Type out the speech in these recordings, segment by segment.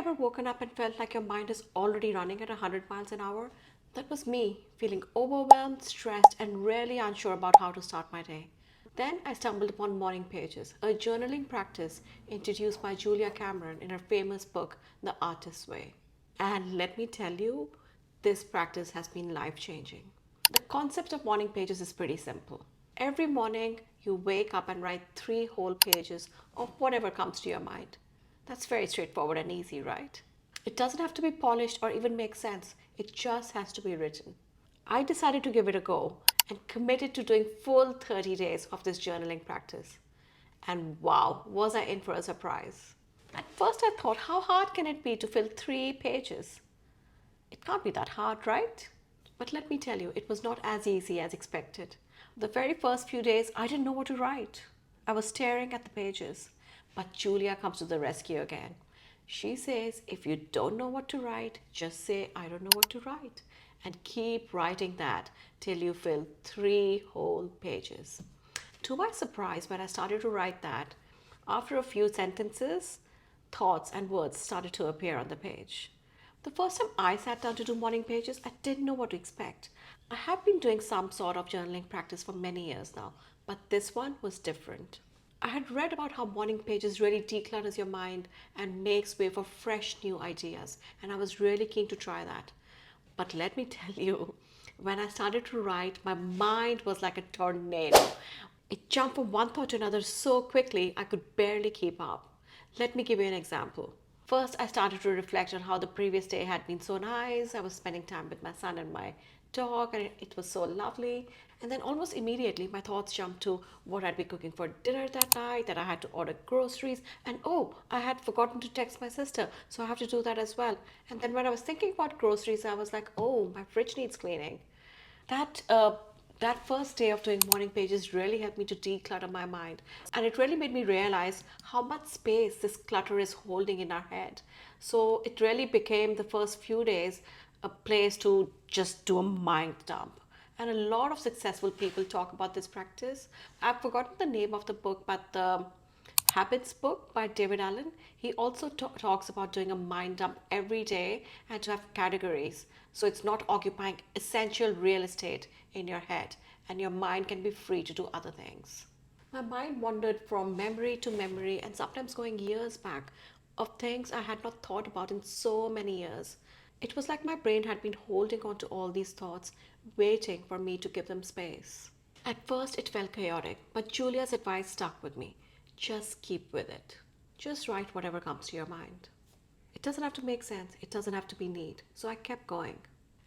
ever woken up and felt like your mind is already running at 100 miles an hour? That was me, feeling overwhelmed, stressed, and really unsure about how to start my day. Then I stumbled upon Morning Pages, a journaling practice introduced by Julia Cameron in her famous book, The Artist's Way. And let me tell you, this practice has been life changing. The concept of morning pages is pretty simple. Every morning, you wake up and write 3 whole pages of whatever comes to your mind. That's very straightforward and easy, right? It doesn't have to be polished or even make sense, it just has to be written. I decided to give it a go and committed to doing full 30 days of this journaling practice. And wow, was I in for a surprise. At first, I thought, how hard can it be to fill 3 pages? It can't be that hard, right? But let me tell you, it was not as easy as expected. The very first few days, I didn't know what to write. I was staring at the pages. But Julia comes to the rescue again. She says, if you don't know what to write, just say, I don't know what to write. And keep writing that till you fill 3 whole pages. To my surprise, when I started to write that, after a few sentences, thoughts and words started to appear on the page. The first time I sat down to do morning pages, I didn't know what to expect. I have been doing some sort of journaling practice for many years now, but this one was different. I had read about how morning pages really declutters your mind and makes way for fresh new ideas, and I was really keen to try that. But let me tell you, when I started to write, my mind was like a tornado. It jumped from one thought to another so quickly I could barely keep up. Let me give you an example. First, I started to reflect on how the previous day had been so nice. I was spending time with my son and my dog, and it was so lovely. And then, almost immediately, my thoughts jumped to what I'd be cooking for dinner that night, that I had to order groceries, and oh, I had forgotten to text my sister, so I have to do that as well. And then, when I was thinking about groceries, I was like, oh, my fridge needs cleaning. That uh, that first day of doing morning pages really helped me to declutter my mind, and it really made me realize how much space this clutter is holding in our head. So it really became, the first few days, a place to just do a mind dump. And a lot of successful people talk about this practice. I've forgotten the name of the book, but the Habits book by David Allen, he also talks about doing a mind dump every day and to have categories. So it's not occupying essential real estate in your head, and your mind can be free to do other things. My mind wandered from memory to memory and sometimes going years back of things I had not thought about in so many years. It was like my brain had been holding on to all these thoughts, waiting for me to give them space. At first, it felt chaotic, but Julia's advice stuck with me. Just keep with it. Just write whatever comes to your mind. It doesn't have to make sense, it doesn't have to be neat. So I kept going.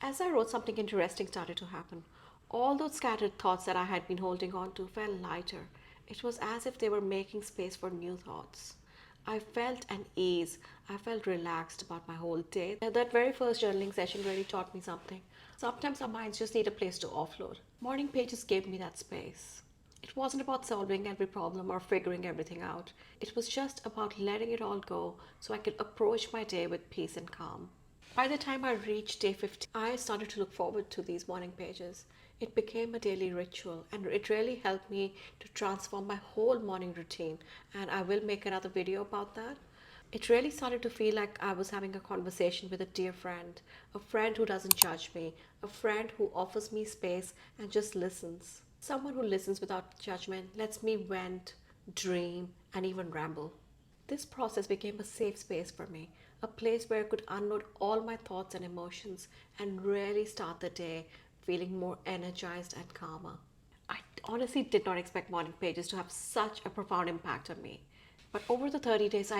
As I wrote, something interesting started to happen. All those scattered thoughts that I had been holding on to felt lighter. It was as if they were making space for new thoughts. I felt an ease. I felt relaxed about my whole day. That very first journaling session really taught me something. Sometimes our minds just need a place to offload. Morning pages gave me that space. It wasn't about solving every problem or figuring everything out. It was just about letting it all go so I could approach my day with peace and calm. By the time I reached day 50, I started to look forward to these morning pages. It became a daily ritual and it really helped me to transform my whole morning routine. And I will make another video about that. It really started to feel like I was having a conversation with a dear friend, a friend who doesn't judge me, a friend who offers me space and just listens. Someone who listens without judgment, lets me vent, dream, and even ramble. This process became a safe space for me, a place where I could unload all my thoughts and emotions and really start the day feeling more energized and calmer. I honestly did not expect morning pages to have such a profound impact on me. But over the 30 days,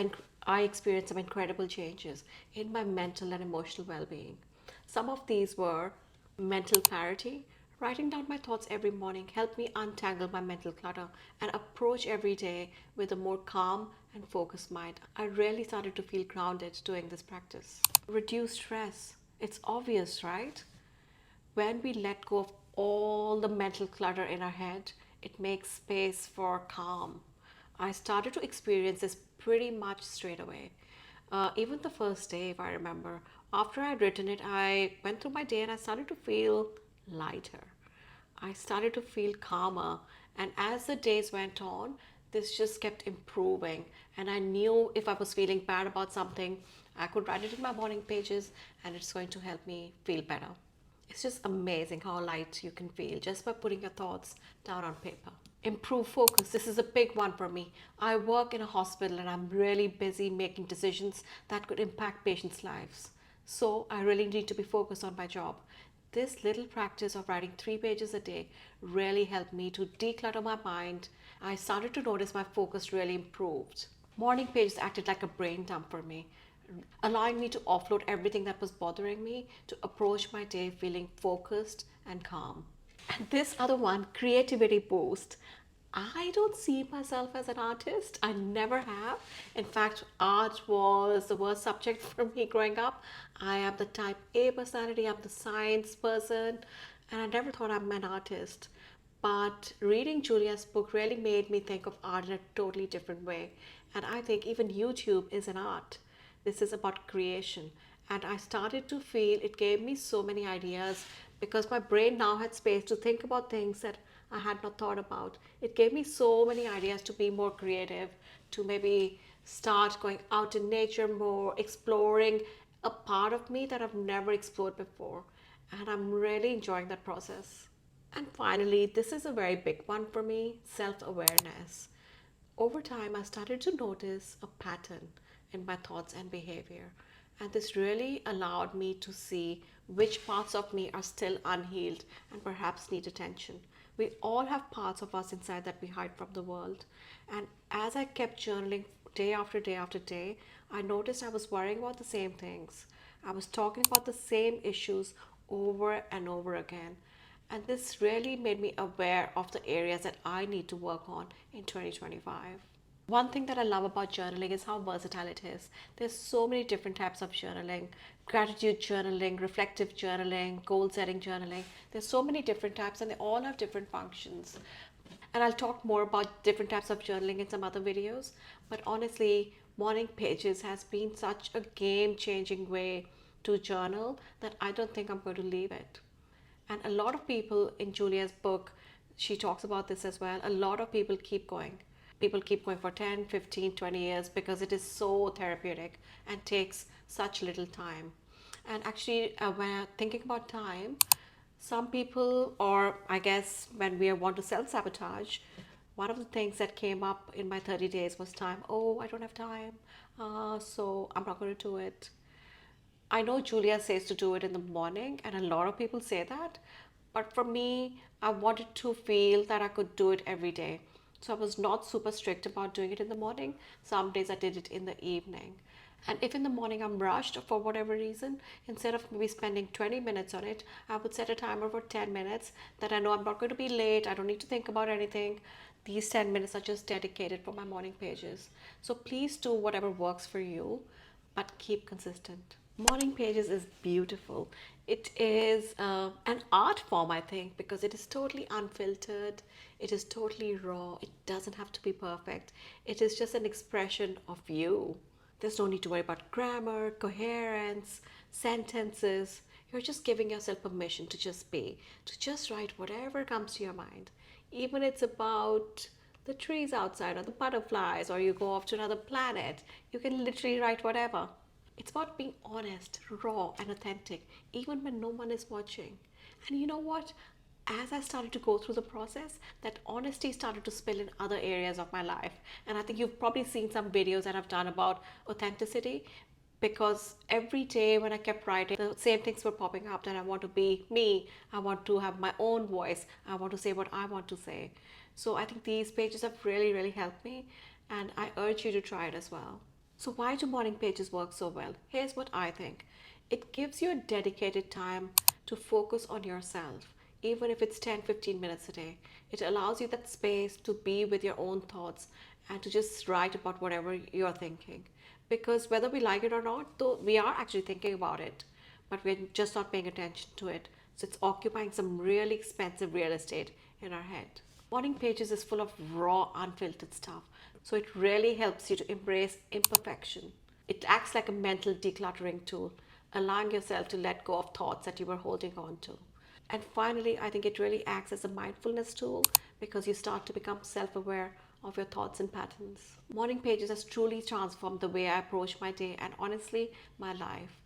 I experienced some incredible changes in my mental and emotional well being. Some of these were mental clarity. Writing down my thoughts every morning helped me untangle my mental clutter and approach every day with a more calm and focused mind. I really started to feel grounded doing this practice. Reduce stress. It's obvious, right? When we let go of all the mental clutter in our head, it makes space for calm. I started to experience this pretty much straight away. Even the first day, if I remember, after I had written it, I went through my day and I started to feel lighter. I started to feel calmer. And as the days went on, this just kept improving. And I knew if I was feeling bad about something, I could write it in my morning pages and it's going to help me feel better. It's just amazing how light you can feel just by putting your thoughts down on paper. Improve focus. This is a big one for me. I work in a hospital and I'm really busy making decisions that could impact patients' lives. So I really need to be focused on my job. This little practice of writing 3 pages a day really helped me to declutter my mind. I started to notice my focus really improved. Morning pages acted like a brain dump for me, allowing me to offload everything that was bothering me to approach my day feeling focused and calm. And this other one, creativity boost. I don't see myself as an artist. I never have. In fact, art was the worst subject for me growing up. I am the type A personality, I'm the science person, and I never thought I'm an artist. But reading Julia's book really made me think of art in a totally different way. And I think even YouTube is an art. This is about creation. And I started to feel it gave me so many ideas because my brain now had space to think about things that I had not thought about. It gave me so many ideas to be more creative, to maybe start going out in nature more, exploring a part of me that I've never explored before. And I'm really enjoying that process. And finally, this is a very big one for me, self awareness. Over time, I started to notice a pattern in my thoughts and behavior. And this really allowed me to see which parts of me are still unhealed and perhaps need attention. We all have parts of us inside that we hide from the world. And as I kept journaling day after day after day, I noticed I was worrying about the same things. I was talking about the same issues over and over again. And this really made me aware of the areas that I need to work on in 2025. One thing that I love about journaling is how versatile it is. There's so many different types of journaling: gratitude journaling, reflective journaling, goal setting journaling. There's so many different types and they all have different functions. And I'll talk more about different types of journaling in some other videos. But honestly, morning pages has been such a game changing way to journal that I don't think I'm going to leave it. And a lot of people in Julia's book, she talks about this as well. A lot of people keep going. People keep going for 10, 15, 20 years because it is so therapeutic and takes such little time. And actually, when I'm thinking about time, some people, or I guess when we want to self sabotage, one of the things that came up in my 30 days was time. Oh, I don't have time. So I'm not going to do it. I know Julia says to do it in the morning, and a lot of people say that. But for me, I wanted to feel that I could do it every day. So I was not super strict about doing it in the morning. Some days I did it in the evening. And if in the morning I'm rushed for whatever reason, instead of maybe spending 20 minutes on it, I would set a timer for 10 minutes that I know I'm not going to be late. I don't need to think about anything. These 10 minutes are just dedicated for my morning pages. So please do whatever works for you, but keep consistent. Morning pages is beautiful. It is an art form, I think, because it is totally unfiltered. It is totally raw. It doesn't have to be perfect. It is just an expression of you. There's no need to worry about grammar, coherence, sentences. You're just giving yourself permission to just be, to just write whatever comes to your mind. Even it's about the trees outside or the butterflies, or you go off to another planet, you can literally write whatever. It's about being honest, raw, and authentic, even when no one is watching. And you know what? As I started to go through the process, that honesty started to spill in other areas of my life. And I think you've probably seen some videos that I've done about authenticity because every day when I kept writing, the same things were popping up that I want to be me, I want to have my own voice, I want to say what I want to say. So I think these pages have really, really helped me, and I urge you to try it as well. So, why do morning pages work so well? Here's what I think: it gives you a dedicated time to focus on yourself, even if it's 10, 15 minutes a day. It allows you that space to be with your own thoughts and to just write about whatever you're thinking. Because whether we like it or not, though we are actually thinking about it, but we're just not paying attention to it. So, it's occupying some really expensive real estate in our head. Morning Pages is full of raw, unfiltered stuff, so it really helps you to embrace imperfection. It acts like a mental decluttering tool, allowing yourself to let go of thoughts that you were holding on to. And finally, I think it really acts as a mindfulness tool because you start to become self aware of your thoughts and patterns. Morning Pages has truly transformed the way I approach my day and honestly, my life.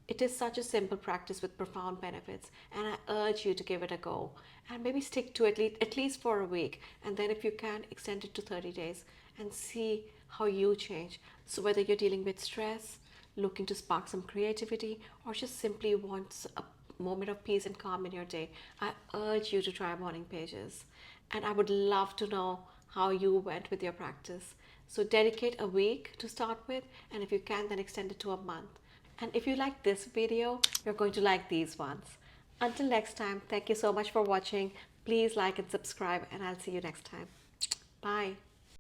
It is such a simple practice with profound benefits, and I urge you to give it a go and maybe stick to it at least for a week, and then if you can, extend it to 30 days and see how you change. So, whether you're dealing with stress, looking to spark some creativity, or just simply want a moment of peace and calm in your day, I urge you to try Morning Pages. And I would love to know how you went with your practice. So, dedicate a week to start with, and if you can, then extend it to a month. And if you like this video, you're going to like these ones. Until next time, thank you so much for watching. Please like and subscribe, and I'll see you next time. Bye.